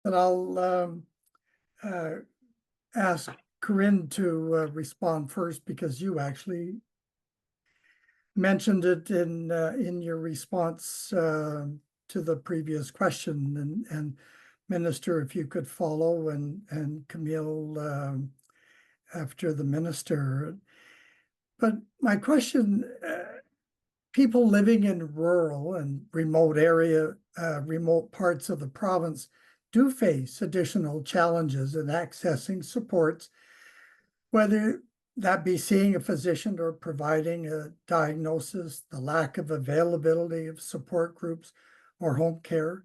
But I'll uh, ask Corinne to respond first, because you actually mentioned it in your response to the previous question, and Minister, if you could follow, and Camille after the Minister. But my question, people living in rural and remote parts of the province do face additional challenges in accessing supports, whether that be seeing a physician or providing a diagnosis, the lack of availability of support groups or home care,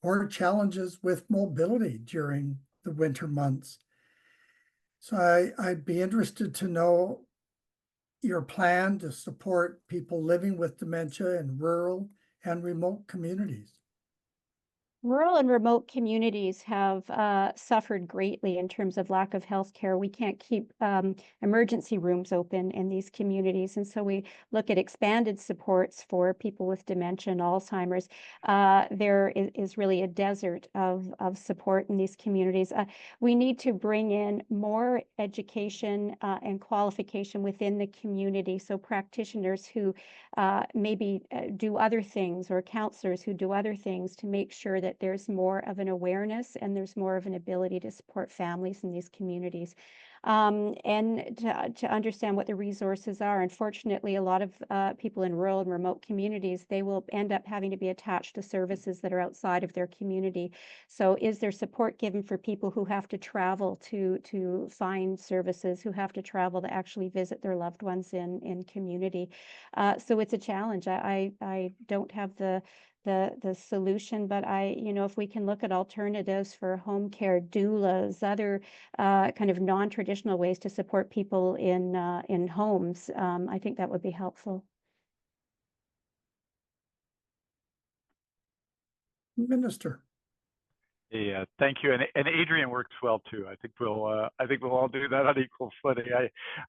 or challenges with mobility during the winter months. So I'd be interested to know your plan to support people living with dementia in rural and remote communities. Rural and remote communities have suffered greatly in terms of lack of health care. We can't keep emergency rooms open in these communities. And so we look at expanded supports for people with dementia and Alzheimer's. There is really a desert of support in these communities. We need to bring in more education and qualification within the community. So practitioners who maybe do other things, or counselors who do other things, to make sure that there's more of an awareness and there's more of an ability to support families in these communities, and to understand what the resources are. Unfortunately, a lot of people in rural and remote communities, they will end up having to be attached to services that are outside of their community. So is there support given for people who have to travel to find services, who have to travel to actually visit their loved ones in community? So it's a challenge. I don't have the solution, but if we can look at alternatives for home care, doulas, other kind of non-traditional ways to support people in homes, I think that would be helpful. Minister. Yeah, thank you, and Adrian works well too. I think we'll all do that on equal footing.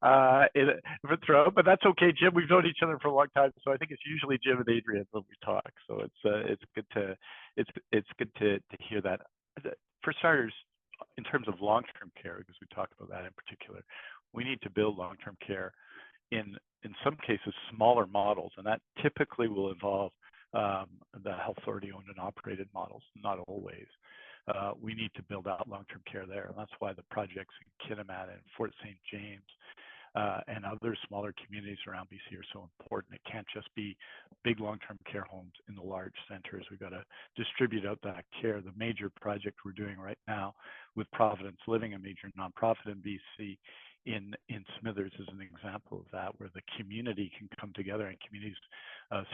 But that's okay, Jim. We've known each other for a long time, so I think it's usually Jim and Adrian when we talk. So it's good to hear that. For starters, in terms of long-term care, because we talked about that in particular, we need to build long-term care in some cases smaller models, and that typically will involve the health authority owned and operated models, not always. We need to build out long-term care there. And that's why the projects in Kitimat and Fort St. James and other smaller communities around BC are so important. It can't just be big long-term care homes in the large centers. We've got to distribute out that care. The major project we're doing right now with Providence Living, a major nonprofit in BC, in Smithers is an example of that, where the community can come together and communities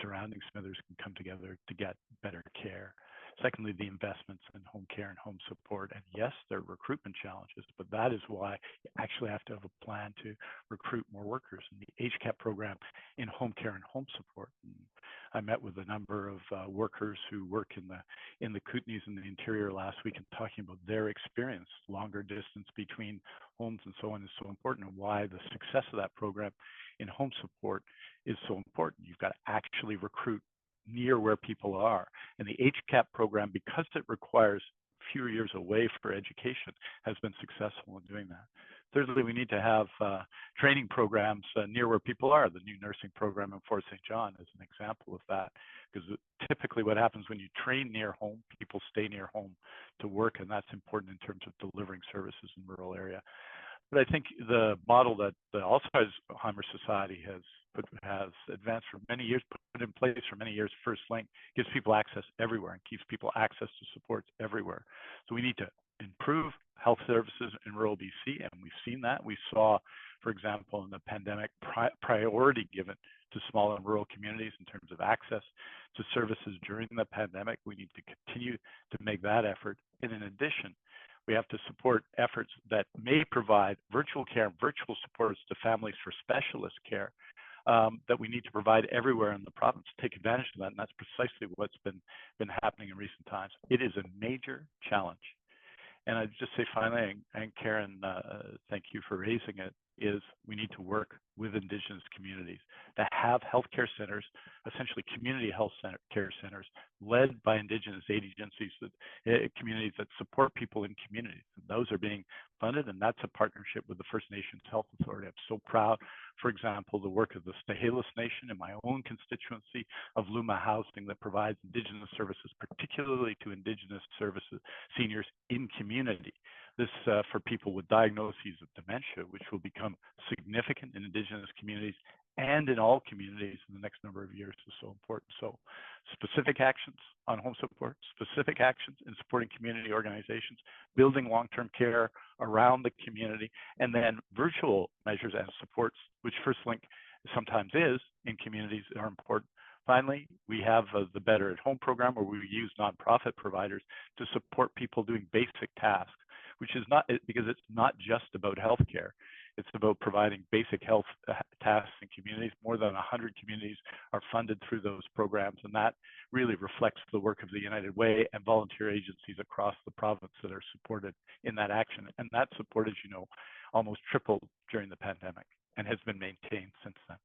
surrounding Smithers can come together to get better care. Secondly, the investments in home care and home support. And yes, there are recruitment challenges, but that is why you actually have to have a plan to recruit more workers. And the HCAP program in home care and home support. And I met with a number of workers who work in the Kootenays and the interior last week, and talking about their experience. Longer distance between homes and so on is so important, and why the success of that program in home support is so important. You've got to actually recruit near where people are. And the HCAP program, because it requires fewer years away for education, has been successful in doing that. Thirdly, we need to have training programs near where people are. The new nursing program in Fort St. John is an example of that, because typically what happens when you train near home, people stay near home to work, and that's important in terms of delivering services in rural area. But I think the model that the Alzheimer Society has advanced for many years, put in place for many years, First Link, gives people access everywhere and keeps people access to supports everywhere. So we need to improve health services in rural BC, and we've seen that. We saw, for example, in the pandemic, priority given to small and rural communities in terms of access to services during the pandemic. We need to continue to make that effort. And in addition, we have to support efforts that may provide virtual care and virtual supports to families for specialist care that we need to provide everywhere in the province. Take advantage of that, and that's precisely what's been happening in recent times. It is a major challenge. And I'd just say finally, and Karen, thank you for raising it, is we need to work with Indigenous communities to have healthcare centers, essentially community health care centers, led by Indigenous aid agencies, communities that support people in communities. And those are being funded, and that's a partnership with the First Nations Health Authority. I'm so proud, for example, the work of the Stahelis Nation in my own constituency of Luma Housing that provides Indigenous services, particularly to Indigenous services seniors in community. This for people with diagnoses of dementia, which will become significant in Indigenous communities and in all communities in the next number of years, is so important. So specific actions on home support, specific actions in supporting community organizations, building long-term care around the community, and then virtual measures and supports, which FirstLink sometimes is in communities, are important. Finally, we have the Better at Home program, where we use nonprofit providers to support people doing basic tasks, which is not, because it's not just about healthcare. It's about providing basic health tasks in communities. More than 100 communities are funded through those programs, and that really reflects the work of the United Way and volunteer agencies across the province that are supported in that action. And that support, as you know, almost tripled during the pandemic and has been maintained since then.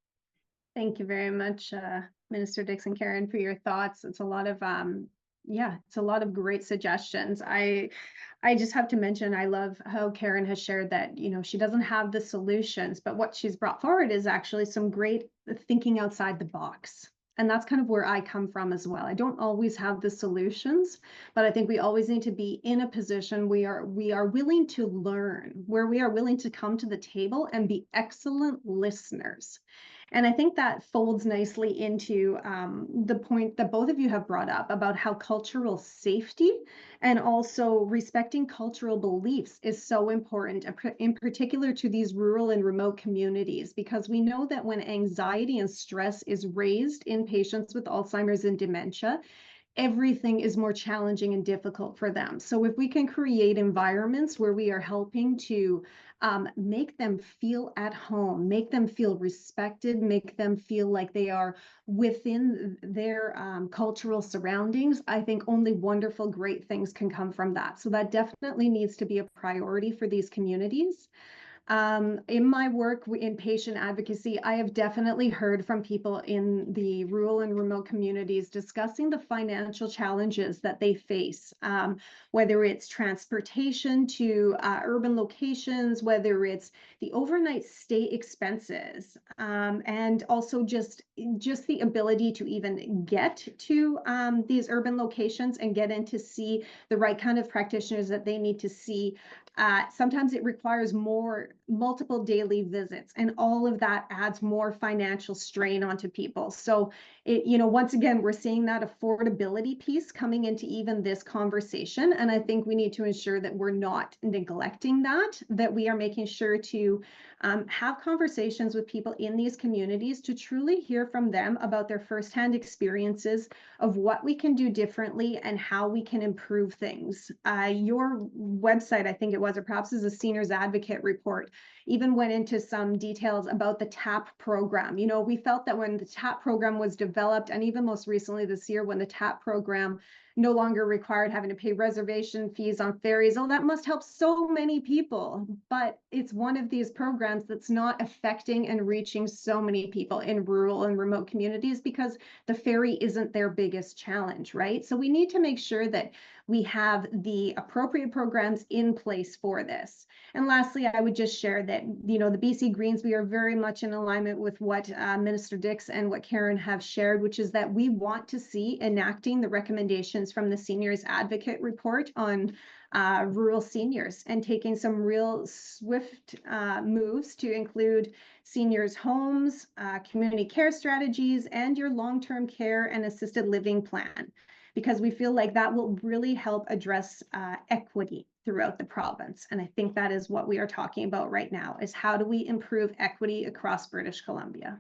Thank you very much, Minister Dix and Karen, for your thoughts. It's a lot of it's a lot of great suggestions. I just have to mention, I love how Karen has shared that, you know, she doesn't have the solutions, but what she's brought forward is actually some great thinking outside the box. And that's kind of where I come from as well. I don't always have the solutions, but I think we always need to be in a position we are willing to learn, where we are willing to come to the table and be excellent listeners. And I think that folds nicely into the point that both of you have brought up about how cultural safety and also respecting cultural beliefs is so important, in particular to these rural and remote communities, because we know that when anxiety and stress is raised in patients with Alzheimer's and dementia, everything is more challenging and difficult for them. So if we can create environments where we are helping to make them feel at home, make them feel respected, make them feel like they are within their cultural surroundings, I think only wonderful, great things can come from that. So that definitely needs to be a priority for these communities. In my work in patient advocacy, I have definitely heard from people in the rural and remote communities discussing the financial challenges that they face, whether it's transportation to urban locations, whether it's the overnight stay expenses, and also just the ability to even get to these urban locations and get in to see the right kind of practitioners that they need to see. Sometimes it requires multiple daily visits, and all of that adds more financial strain onto people. So once again, we're seeing that affordability piece coming into even this conversation. And I think we need to ensure that we're not neglecting that we are making sure to have conversations with people in these communities to truly hear from them about their firsthand experiences of what we can do differently and how we can improve things. Your website, I think it was, or perhaps as a Seniors Advocate report, even went into some details about the TAP program. You know, we felt that when the TAP program was developed, and even most recently this year, when the TAP program no longer required having to pay reservation fees on ferries, oh, that must help so many people. But it's one of these programs that's not affecting and reaching so many people in rural and remote communities because the ferry isn't their biggest challenge, right? So we need to make sure that we have the appropriate programs in place for this. And lastly, I would just share that, the BC Greens, we are very much in alignment with what Minister Dix and what Karen have shared, which is that we want to see enacting the recommendations from the Seniors Advocate report on rural seniors and taking some real swift moves to include seniors' homes, community care strategies, and your long-term care and assisted living plan, because we feel like that will really help address equity throughout the province. And I think that is what we are talking about right now, is how do we improve equity across British Columbia?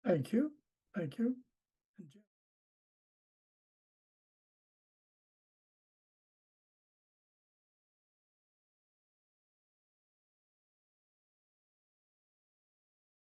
Thank you. Thank you.